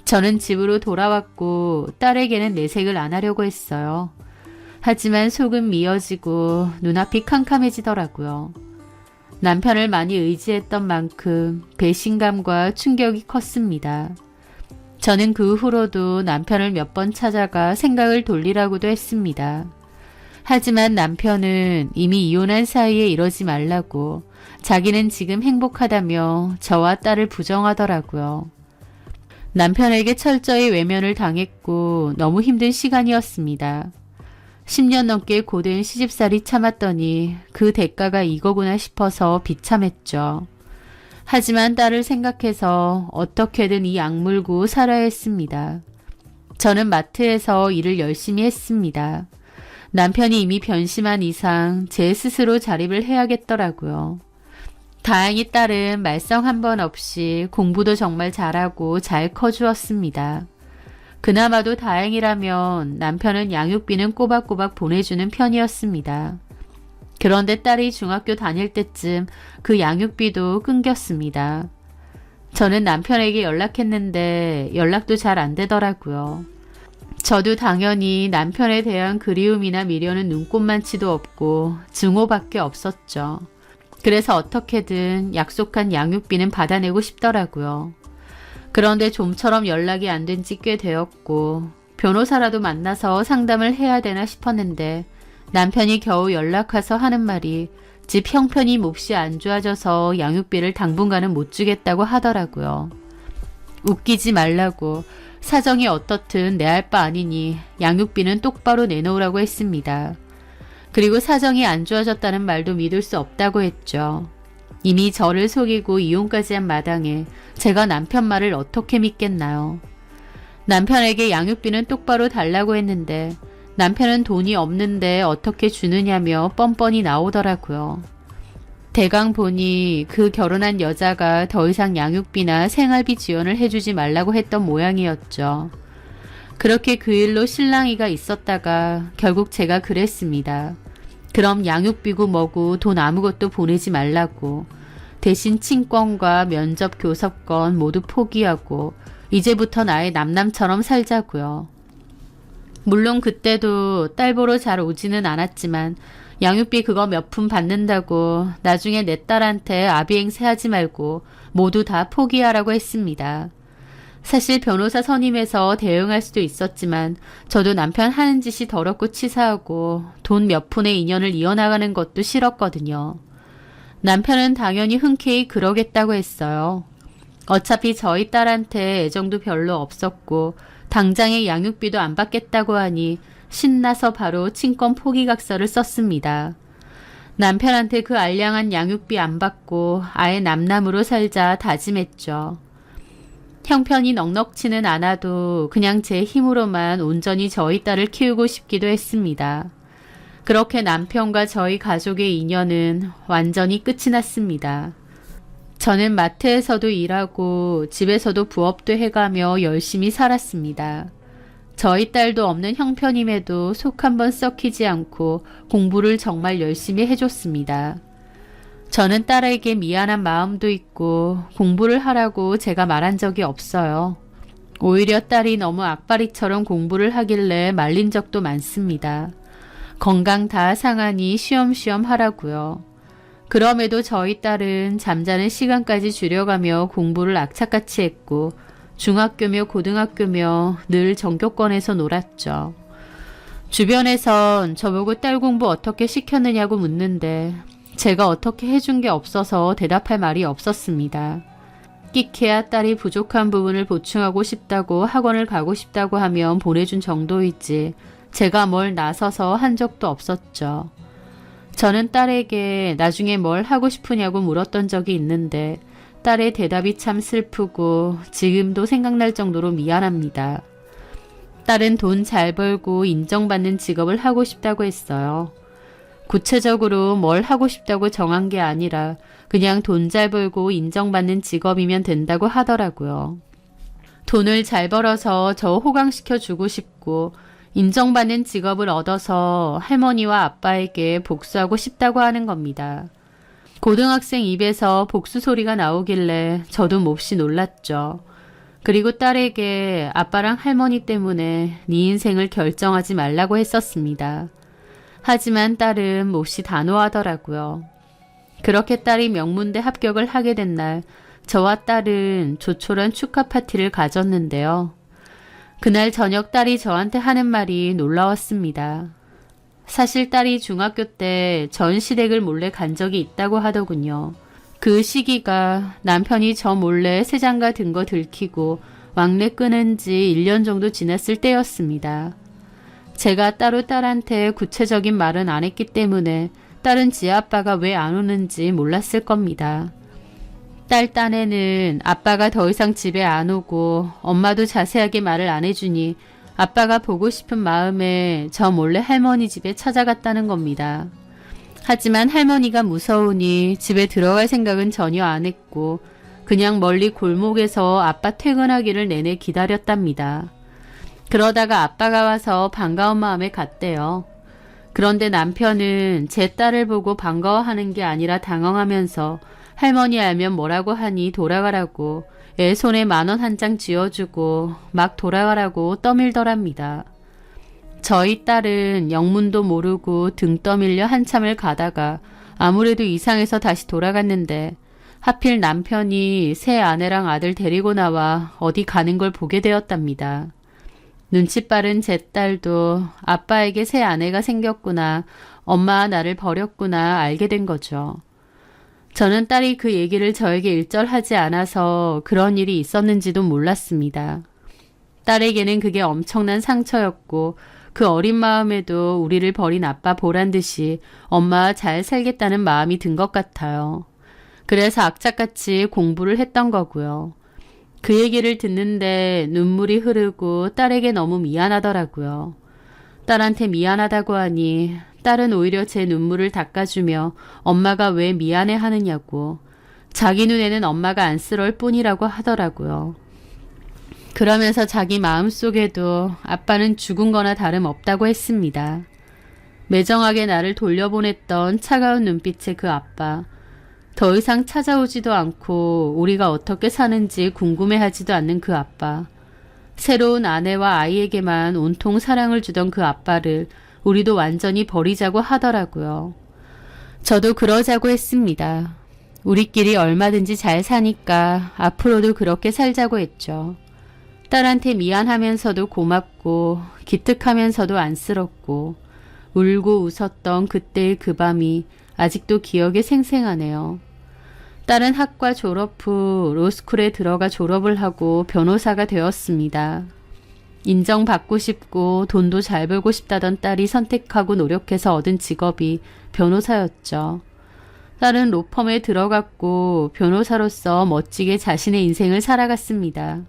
S1: 저는 집으로 돌아왔고 딸에게는 내색을 안 하려고 했어요. 하지만 속은 미어지고 눈앞이 캄캄해지더라고요. 남편을 많이 의지했던 만큼 배신감과 충격이 컸습니다. 저는 그 후로도 남편을 몇 번 찾아가 생각을 돌리라고도 했습니다. 하지만 남편은 이미 이혼한 사이에 이러지 말라고 자기는 지금 행복하다며 저와 딸을 부정하더라고요. 남편에게 철저히 외면을 당했고 너무 힘든 시간이었습니다. 10년 넘게 고된 시집살이 참았더니 그 대가가 이거구나 싶어서 비참했죠. 하지만 딸을 생각해서 어떻게든 이 악물고 살아야 했습니다. 저는 마트에서 일을 열심히 했습니다. 남편이 이미 변심한 이상 제 스스로 자립을 해야겠더라고요. 다행히 딸은 말썽 한 번 없이 공부도 정말 잘하고 잘 커주었습니다. 그나마도 다행이라면 남편은 양육비는 꼬박꼬박 보내주는 편이었습니다. 그런데 딸이 중학교 다닐 때쯤 그 양육비도 끊겼습니다. 저는 남편에게 연락했는데 연락도 잘 안 되더라고요. 저도 당연히 남편에 대한 그리움이나 미련은 눈꼽만치도 없고 증오밖에 없었죠. 그래서 어떻게든 약속한 양육비는 받아내고 싶더라고요. 그런데 좀처럼 연락이 안 된 지 꽤 되었고 변호사라도 만나서 상담을 해야 되나 싶었는데 남편이 겨우 연락 와서 하는 말이 집 형편이 몹시 안 좋아져서 양육비를 당분간은 못 주겠다고 하더라고요. 웃기지 말라고 사정이 어떻든 내 할 바 아니니 양육비는 똑바로 내놓으라고 했습니다. 그리고 사정이 안 좋아졌다는 말도 믿을 수 없다고 했죠. 이미 저를 속이고 이혼까지 한 마당에 제가 남편 말을 어떻게 믿겠나요? 남편에게 양육비는 똑바로 달라고 했는데 남편은 돈이 없는데 어떻게 주느냐며 뻔뻔히 나오더라고요. 대강 보니 그 결혼한 여자가 더 이상 양육비나 생활비 지원을 해주지 말라고 했던 모양이었죠. 그렇게 그 일로 실랑이가 있었다가 결국 제가 그랬습니다. 그럼 양육비고 뭐고 돈 아무것도 보내지 말라고. 대신 친권과 면접 교섭권 모두 포기하고 이제부터 나의 남남처럼 살자고요. 물론 그때도 딸 보러 잘 오지는 않았지만 양육비 그거 몇 푼 받는다고 나중에 내 딸한테 아비행세하지 말고 모두 다 포기하라고 했습니다. 사실 변호사 선임해서 대응할 수도 있었지만 저도 남편 하는 짓이 더럽고 치사하고 돈 몇 푼의 인연을 이어나가는 것도 싫었거든요. 남편은 당연히 흔쾌히 그러겠다고 했어요. 어차피 저희 딸한테 애정도 별로 없었고 당장의 양육비도 안 받겠다고 하니 신나서 바로 친권 포기각서를 썼습니다. 남편한테 그 알량한 양육비 안 받고 아예 남남으로 살자 다짐했죠. 형편이 넉넉치는 않아도 그냥 제 힘으로만 온전히 저희 딸을 키우고 싶기도 했습니다. 그렇게 남편과 저희 가족의 인연은 완전히 끝이 났습니다. 저는 마트에서도 일하고 집에서도 부업도 해가며 열심히 살았습니다. 저희 딸도 없는 형편임에도 속 한번 썩히지 않고 공부를 정말 열심히 해줬습니다. 저는 딸에게 미안한 마음도 있고 공부를 하라고 제가 말한 적이 없어요. 오히려 딸이 너무 악바리처럼 공부를 하길래 말린 적도 많습니다. 건강 다 상하니 쉬엄쉬엄 하라고요. 그럼에도 저희 딸은 잠자는 시간까지 줄여가며 공부를 악착같이 했고 중학교며 고등학교며 늘 전교권에서 놀았죠. 주변에선 저보고 딸 공부 어떻게 시켰느냐고 묻는데 제가 어떻게 해준 게 없어서 대답할 말이 없었습니다. 끼케야 딸이 부족한 부분을 보충하고 싶다고 학원을 가고 싶다고 하면 보내준 정도이지 제가 뭘 나서서 한 적도 없었죠. 저는 딸에게 나중에 뭘 하고 싶으냐고 물었던 적이 있는데 딸의 대답이 참 슬프고 지금도 생각날 정도로 미안합니다. 딸은 돈 잘 벌고 인정받는 직업을 하고 싶다고 했어요. 구체적으로 뭘 하고 싶다고 정한 게 아니라 그냥 돈 잘 벌고 인정받는 직업이면 된다고 하더라고요. 돈을 잘 벌어서 저 호강시켜 주고 싶고 인정받는 직업을 얻어서 할머니와 아빠에게 복수하고 싶다고 하는 겁니다. 고등학생 입에서 복수 소리가 나오길래 저도 몹시 놀랐죠. 그리고 딸에게 아빠랑 할머니 때문에 네 인생을 결정하지 말라고 했었습니다. 하지만 딸은 몹시 단호하더라고요. 그렇게 딸이 명문대 합격을 하게 된 날 저와 딸은 조촐한 축하 파티를 가졌는데요. 그날 저녁 딸이 저한테 하는 말이 놀라웠습니다. 사실 딸이 중학교 때 전시댁을 몰래 간 적이 있다고 하더군요. 그 시기가 남편이 저 몰래 새장가 든 거 들키고 왕래 끊은 지 1년 정도 지났을 때였습니다. 제가 따로 딸한테 구체적인 말은 안 했기 때문에 딸은 지 아빠가 왜 안 오는지 몰랐을 겁니다. 딸 딴에는 아빠가 더 이상 집에 안 오고 엄마도 자세하게 말을 안 해주니 아빠가 보고 싶은 마음에 저 몰래 할머니 집에 찾아갔다는 겁니다. 하지만 할머니가 무서우니 집에 들어갈 생각은 전혀 안 했고 그냥 멀리 골목에서 아빠 퇴근하기를 내내 기다렸답니다. 그러다가 아빠가 와서 반가운 마음에 갔대요. 그런데 남편은 제 딸을 보고 반가워하는 게 아니라 당황하면서 할머니 알면 뭐라고 하니 돌아가라고 애 손에 10,000원 한 장 쥐어주고 막 돌아가라고 떠밀더랍니다. 저희 딸은 영문도 모르고 등 떠밀려 한참을 가다가 아무래도 이상해서 다시 돌아갔는데 하필 남편이 새 아내랑 아들 데리고 나와 어디 가는 걸 보게 되었답니다. 눈치 빠른 제 딸도 아빠에게 새 아내가 생겼구나, 엄마가 나를 버렸구나 알게 된 거죠. 저는 딸이 그 얘기를 저에게 일절하지 않아서 그런 일이 있었는지도 몰랐습니다. 딸에게는 그게 엄청난 상처였고 그 어린 마음에도 우리를 버린 아빠 보란 듯이 엄마와 잘 살겠다는 마음이 든 것 같아요. 그래서 악착같이 공부를 했던 거고요. 그 얘기를 듣는데 눈물이 흐르고 딸에게 너무 미안하더라고요. 딸한테 미안하다고 하니 딸은 오히려 제 눈물을 닦아주며 엄마가 왜 미안해 하느냐고 자기 눈에는 엄마가 안쓰러울 뿐이라고 하더라고요. 그러면서 자기 마음속에도 아빠는 죽은 거나 다름없다고 했습니다. 매정하게 나를 돌려보냈던 차가운 눈빛의 그 아빠. 더 이상 찾아오지도 않고 우리가 어떻게 사는지 궁금해하지도 않는 그 아빠. 새로운 아내와 아이에게만 온통 사랑을 주던 그 아빠를 우리도 완전히 버리자고 하더라고요. 저도 그러자고 했습니다. 우리끼리 얼마든지 잘 사니까 앞으로도 그렇게 살자고 했죠. 딸한테 미안하면서도 고맙고 기특하면서도 안쓰럽고 울고 웃었던 그때의 그 밤이 아직도 기억에 생생하네요. 딸은 학과 졸업 후 로스쿨에 들어가 졸업을 하고 변호사가 되었습니다. 인정받고 싶고 돈도 잘 벌고 싶다던 딸이 선택하고 노력해서 얻은 직업이 변호사였죠. 딸은 로펌에 들어갔고 변호사로서 멋지게 자신의 인생을 살아갔습니다.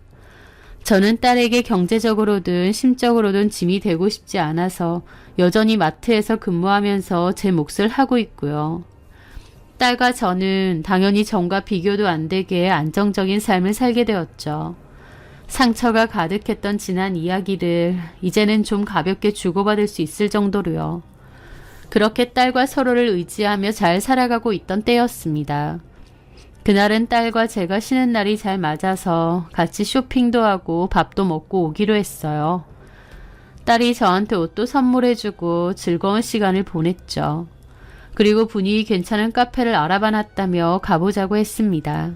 S1: 저는 딸에게 경제적으로든 심적으로든 짐이 되고 싶지 않아서 여전히 마트에서 근무하면서 제 몫을 하고 있고요. 딸과 저는 당연히 전과 비교도 안 되게 안정적인 삶을 살게 되었죠. 상처가 가득했던 지난 이야기를 이제는 좀 가볍게 주고받을 수 있을 정도로요. 그렇게 딸과 서로를 의지하며 잘 살아가고 있던 때였습니다. 그날은 딸과 제가 쉬는 날이 잘 맞아서 같이 쇼핑도 하고 밥도 먹고 오기로 했어요. 딸이 저한테 옷도 선물해주고 즐거운 시간을 보냈죠. 그리고 분위기 괜찮은 카페를 알아봐 놨다며 가보자고 했습니다.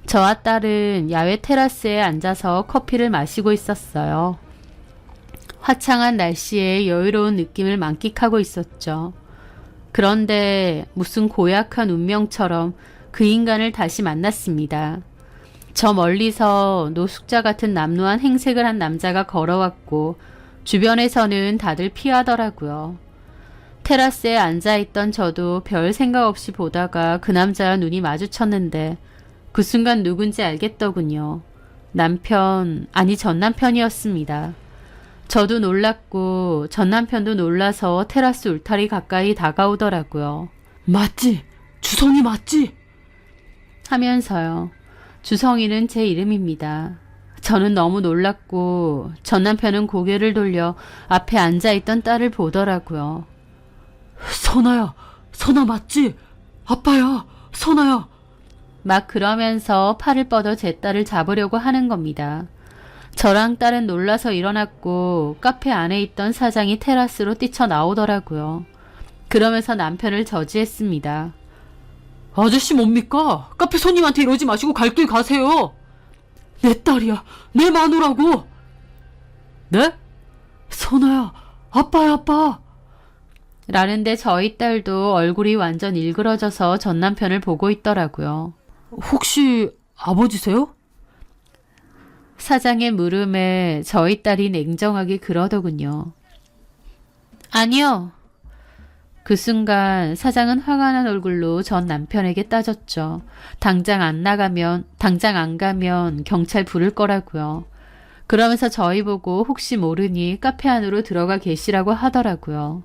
S1: 저와 딸은 야외 테라스에 앉아서 커피를 마시고 있었어요. 화창한 날씨에 여유로운 느낌을 만끽하고 있었죠. 그런데 무슨 고약한 운명처럼 그 인간을 다시 만났습니다. 저 멀리서 노숙자 같은 남루한 행색을 한 남자가 걸어왔고 주변에서는 다들 피하더라고요. 테라스에 앉아있던 저도 별 생각 없이 보다가 그 남자와 눈이 마주쳤는데 그 순간 누군지 알겠더군요. 전 남편이었습니다. 저도 놀랐고 전 남편도 놀라서 테라스 울타리 가까이 다가오더라고요.
S2: 맞지? 주성이 맞지?
S1: 하면서요. 주성이는 제 이름입니다. 저는 너무 놀랐고 전 남편은 고개를 돌려 앞에 앉아있던 딸을 보더라고요.
S2: 선아 맞지? 아빠야, 선아야.
S1: 막 그러면서 팔을 뻗어 제 딸을 잡으려고 하는 겁니다. 저랑 딸은 놀라서 일어났고 카페 안에 있던 사장이 테라스로 뛰쳐나오더라고요. 그러면서 남편을 저지했습니다.
S2: 아저씨 뭡니까? 카페 손님한테 이러지 마시고 갈 길 가세요. 내 딸이야. 내 마누라고. 네? 선아야, 아빠야, 아빠.
S1: 라는데 저희 딸도 얼굴이 완전 일그러져서 전 남편을 보고 있더라고요.
S2: 혹시 아버지세요?
S1: 사장의 물음에 저희 딸이 냉정하게 그러더군요. 아니요. 그 순간 사장은 화가 난 얼굴로 전 남편에게 따졌죠. 당장 안 가면 경찰 부를 거라고요. 그러면서 저희 보고 혹시 모르니 카페 안으로 들어가 계시라고 하더라고요.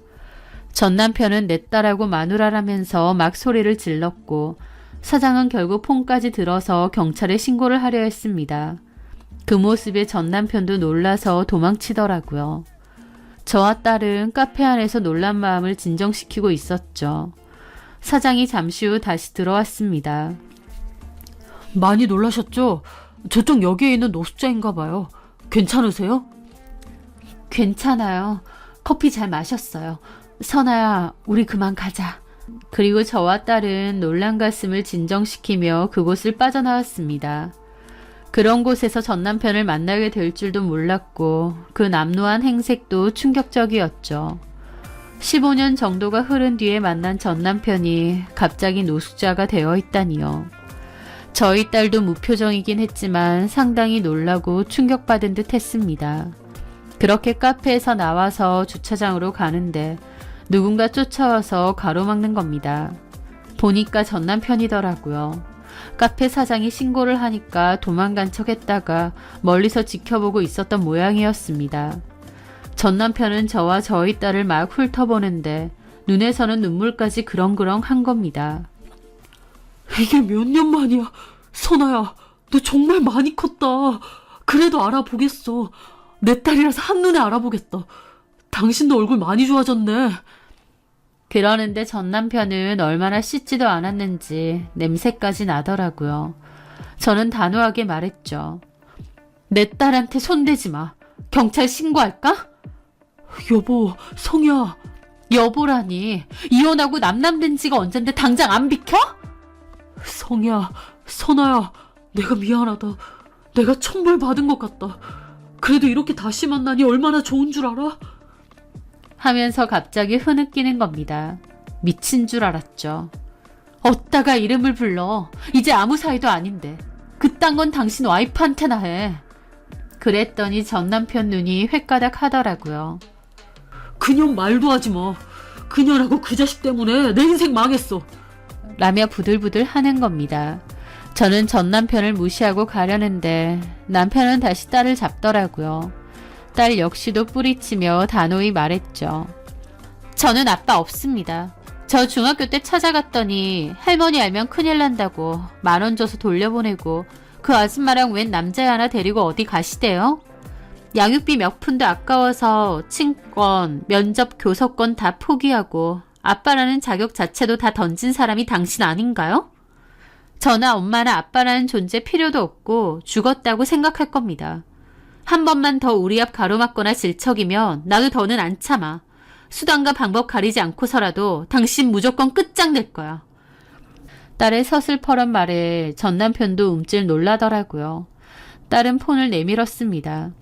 S1: 전 남편은 내 딸하고 마누라라면서 막 소리를 질렀고 사장은 결국 폰까지 들어서 경찰에 신고를 하려 했습니다. 그 모습에 전 남편도 놀라서 도망치더라고요. 저와 딸은 카페 안에서 놀란 마음을 진정시키고 있었죠. 사장이 잠시 후 다시 들어왔습니다.
S2: 많이 놀라셨죠? 저쪽 역에 있는 노숙자인가 봐요. 괜찮으세요?
S1: 괜찮아요. 커피 잘 마셨어요. 선아야, 우리 그만 가자. 그리고 저와 딸은 놀란 가슴을 진정시키며 그곳을 빠져나왔습니다. 그런 곳에서 전 남편을 만나게 될 줄도 몰랐고 그 남루한 행색도 충격적이었죠. 15년 정도가 흐른 뒤에 만난 전 남편이 갑자기 노숙자가 되어 있다니요. 저희 딸도 무표정이긴 했지만 상당히 놀라고 충격받은 듯 했습니다. 그렇게 카페에서 나와서 주차장으로 가는데 누군가 쫓아와서 가로막는 겁니다. 보니까 전 남편이더라고요. 카페 사장이 신고를 하니까 도망간 척 했다가 멀리서 지켜보고 있었던 모양이었습니다. 전 남편은 저와 저희 딸을 막 훑어보는데 눈에서는 눈물까지 그렁그렁 한 겁니다.
S2: 이게 몇 년 만이야. 선아야, 너 정말 많이 컸다. 그래도 알아보겠어. 내 딸이라서 한눈에 알아보겠다. 당신도 얼굴 많이 좋아졌네.
S1: 그러는데 전 남편은 얼마나 씻지도 않았는지 냄새까지 나더라고요. 저는 단호하게 말했죠. 내 딸한테 손대지 마. 경찰 신고할까?
S2: 여보, 성이야.
S1: 여보라니. 이혼하고 남남된 지가 언젠데 당장 안 비켜?
S2: 성이야, 선아야, 내가 미안하다. 내가 천벌 받은 것 같다. 그래도 이렇게 다시 만나니 얼마나 좋은 줄 알아?
S1: 하면서 갑자기 흐느끼는 겁니다. 미친 줄 알았죠. 어디다가 이름을 불러. 이제 아무 사이도 아닌데. 그딴 건 당신 와이프한테나 해. 그랬더니 전 남편 눈이 횟가닥 하더라고요.
S2: 그년 말도 하지 마. 그년하고 그 자식 때문에 내 인생 망했어.
S1: 라며 부들부들 하는 겁니다. 저는 전 남편을 무시하고 가려는데 남편은 다시 딸을 잡더라고요. 딸 역시도 뿌리치며 단호히 말했죠. 저는 아빠 없습니다. 저 중학교 때 찾아갔더니 할머니 알면 큰일 난다고 10,000원 줘서 돌려보내고 그 아줌마랑 웬 남자 하나 데리고 어디 가시대요? 양육비 몇 푼도 아까워서 친권, 면접, 교섭권 다 포기하고 아빠라는 자격 자체도 다 던진 사람이 당신 아닌가요? 저나 엄마나 아빠라는 존재 필요도 없고 죽었다고 생각할 겁니다. 한 번만 더 우리 앞 가로막거나 질척이면 나도 더는 안 참아. 수단과 방법 가리지 않고서라도 당신 무조건 끝장낼 거야. 딸의 서슬퍼런 말에 전 남편도 움찔 놀라더라고요. 딸은 폰을 내밀었습니다.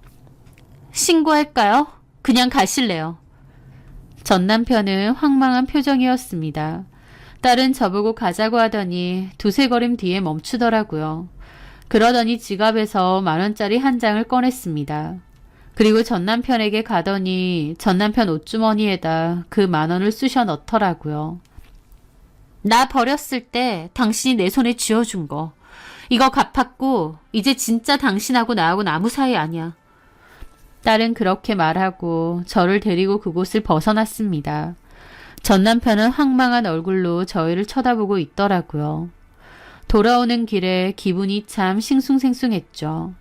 S1: 신고할까요? 그냥 가실래요? 전 남편은 황망한 표정이었습니다. 딸은 저보고 가자고 하더니 두세 걸음 뒤에 멈추더라고요. 그러더니 지갑에서 10,000원짜리 한 장을 꺼냈습니다. 그리고 전 남편에게 가더니 전 남편 옷주머니에다 그 10,000원을 쑤셔 넣더라고요. 나 버렸을 때 당신이 내 손에 쥐어준 거. 이거 갚았고 이제 진짜 당신하고 나하고는 아무 사이 아니야. 딸은 그렇게 말하고 저를 데리고 그곳을 벗어났습니다. 전 남편은 황망한 얼굴로 저희를 쳐다보고 있더라고요. 돌아오는 길에 기분이 참 싱숭생숭했죠.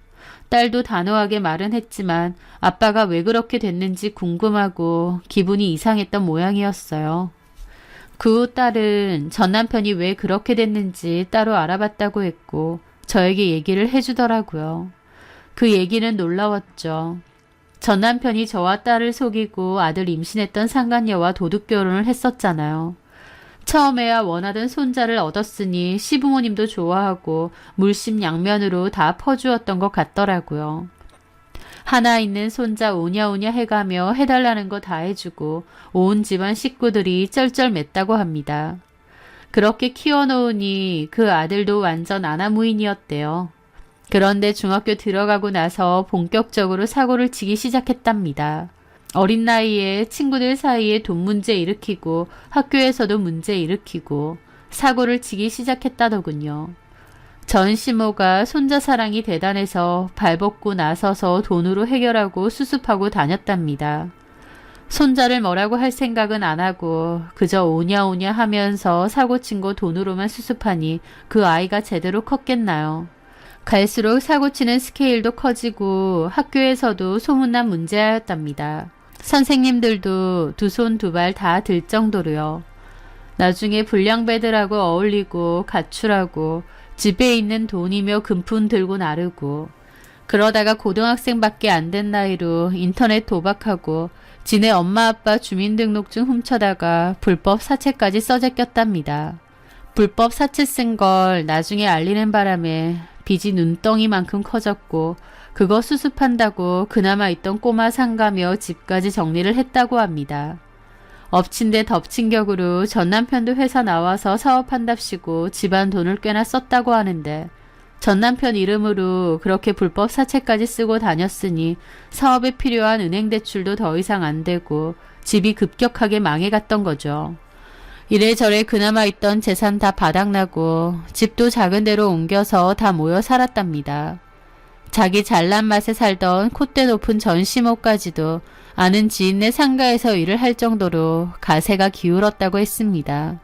S1: 딸도 단호하게 말은 했지만 아빠가 왜 그렇게 됐는지 궁금하고 기분이 이상했던 모양이었어요. 그 후 딸은 전 남편이 왜 그렇게 됐는지 따로 알아봤다고 했고 저에게 얘기를 해주더라고요. 그 얘기는 놀라웠죠. 전 남편이 저와 딸을 속이고 아들 임신했던 상간녀와 도둑결혼을 했었잖아요. 처음에야 원하던 손자를 얻었으니 시부모님도 좋아하고 물심양면으로 다 퍼주었던 것 같더라고요. 하나 있는 손자 오냐오냐 해가며 해달라는 거 다 해주고 온 집안 식구들이 쩔쩔맸다고 합니다. 그렇게 키워놓으니 그 아들도 완전 아나무인이었대요. 그런데 중학교 들어가고 나서 본격적으로 사고를 치기 시작했답니다. 어린 나이에 친구들 사이에 돈 문제 일으키고 학교에서도 문제 일으키고 사고를 치기 시작했다더군요. 전 시모가 손자 사랑이 대단해서 발벗고 나서서 돈으로 해결하고 수습하고 다녔답니다. 손자를 뭐라고 할 생각은 안 하고 그저 오냐오냐 하면서 사고친 거 돈으로만 수습하니 그 아이가 제대로 컸겠나요. 갈수록 사고치는 스케일도 커지고 학교에서도 소문난 문제였답니다. 선생님들도 두 손 두 발 다 들 정도로요. 나중에 불량배들하고 어울리고 가출하고 집에 있는 돈이며 금품 들고 나르고 그러다가 고등학생밖에 안 된 나이로 인터넷 도박하고 지네 엄마 아빠 주민등록증 훔쳐다가 불법 사채까지 써제꼈답니다. 불법 사채 쓴 걸 나중에 알리는 바람에 빚이 눈덩이만큼 커졌고 그거 수습한다고 그나마 있던 꼬마 상가며 집까지 정리를 했다고 합니다. 엎친 데 덮친 격으로 전 남편도 회사 나와서 사업한답시고 집안 돈을 꽤나 썼다고 하는데 전 남편 이름으로 그렇게 불법 사채까지 쓰고 다녔으니 사업에 필요한 은행 대출도 더 이상 안 되고 집이 급격하게 망해갔던 거죠. 이래저래 그나마 있던 재산 다 바닥나고 집도 작은 데로 옮겨서 다 모여 살았답니다. 자기 잘난 맛에 살던 콧대 높은 전 시모까지도 아는 지인네 상가에서 일을 할 정도로 가세가 기울었다고 했습니다.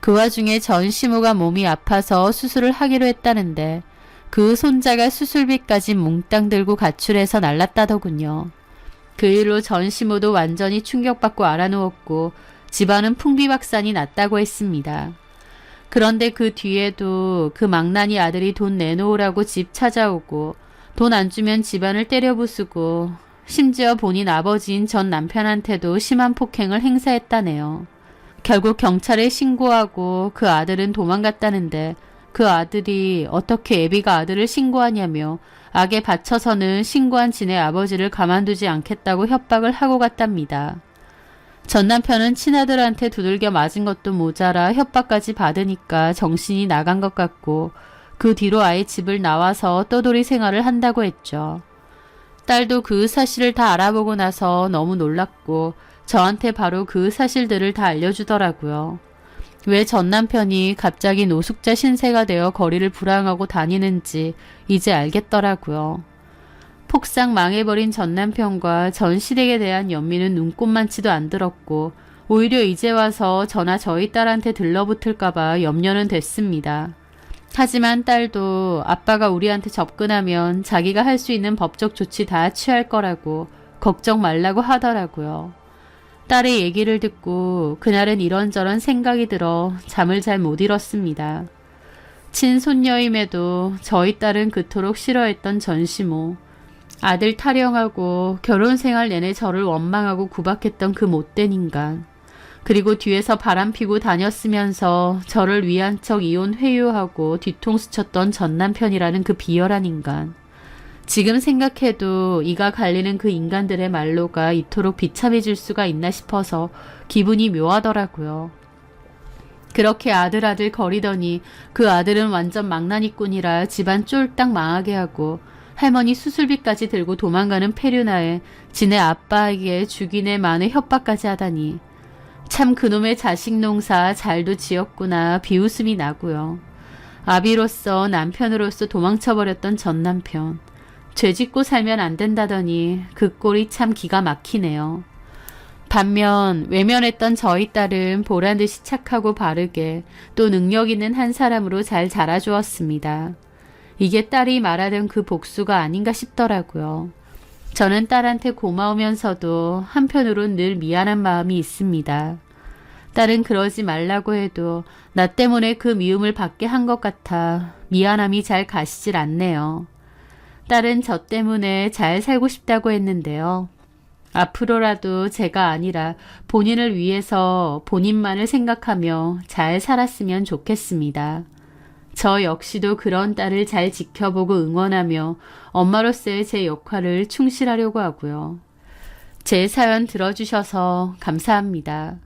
S1: 그 와중에 전 시모가 몸이 아파서 수술을 하기로 했다는데 그 손자가 수술비까지 몽땅 들고 가출해서 날랐다더군요. 그 일로 전 시모도 완전히 충격받고 알아누웠고 집안은 풍비박산이 났다고 했습니다. 그런데 그 뒤에도 그 망나니 아들이 돈 내놓으라고 집 찾아오고 돈 안 주면 집안을 때려 부수고 심지어 본인 아버지인 전 남편한테도 심한 폭행을 행사했다네요. 결국 경찰에 신고하고 그 아들은 도망갔다는데 그 아들이 어떻게 애비가 아들을 신고하냐며 악에 받쳐서는 신고한 지네 아버지를 가만두지 않겠다고 협박을 하고 갔답니다. 전 남편은 친아들한테 두들겨 맞은 것도 모자라 협박까지 받으니까 정신이 나간 것 같고 그 뒤로 아예 집을 나와서 떠돌이 생활을 한다고 했죠. 딸도 그 사실을 다 알아보고 나서 너무 놀랐고 저한테 바로 그 사실들을 다 알려주더라고요. 왜 전 남편이 갑자기 노숙자 신세가 되어 거리를 불황하고 다니는지 이제 알겠더라고요. 폭삭 망해버린 전 남편과 전 시댁에 대한 연민은 눈꼽만치도 안 들었고 오히려 이제 와서 저나 저희 딸한테 들러붙을까봐 염려는 됐습니다. 하지만 딸도 아빠가 우리한테 접근하면 자기가 할 수 있는 법적 조치 다 취할 거라고 걱정 말라고 하더라고요. 딸의 얘기를 듣고 그날은 이런저런 생각이 들어 잠을 잘 못 이뤘습니다. 친손녀임에도 저희 딸은 그토록 싫어했던 전시모. 아들 타령하고 결혼 생활 내내 저를 원망하고 구박했던 그 못된 인간. 그리고 뒤에서 바람피고 다녔으면서 저를 위한 척 이혼 회유하고 뒤통수 쳤던 전남편이라는 그 비열한 인간. 지금 생각해도 이가 갈리는 그 인간들의 말로가 이토록 비참해질 수가 있나 싶어서 기분이 묘하더라고요. 그렇게 아들 거리더니 그 아들은 완전 망나니꾼이라 집안 쫄딱 망하게 하고 할머니 수술비까지 들고 도망가는 페류나에 지네 아빠에게 죽이네 마네 협박까지 하다니 참 그놈의 자식 농사 잘도 지었구나 비웃음이 나고요. 아비로서 남편으로서 도망쳐버렸던 전남편. 죄짓고 살면 안 된다더니 그 꼴이 참 기가 막히네요. 반면 외면했던 저희 딸은 보란듯이 착하고 바르게 또 능력 있는 한 사람으로 잘 자라주었습니다. 이게 딸이 말하던 그 복수가 아닌가 싶더라고요. 저는 딸한테 고마우면서도 한편으론 늘 미안한 마음이 있습니다. 딸은 그러지 말라고 해도 나 때문에 그 미움을 받게 한 것 같아 미안함이 잘 가시질 않네요. 딸은 저 때문에 잘 살고 싶다고 했는데요. 앞으로라도 제가 아니라 본인을 위해서 본인만을 생각하며 잘 살았으면 좋겠습니다. 저 역시도 그런 딸을 잘 지켜보고 응원하며 엄마로서의 제 역할을 충실하려고 하고요. 제 사연 들어주셔서 감사합니다.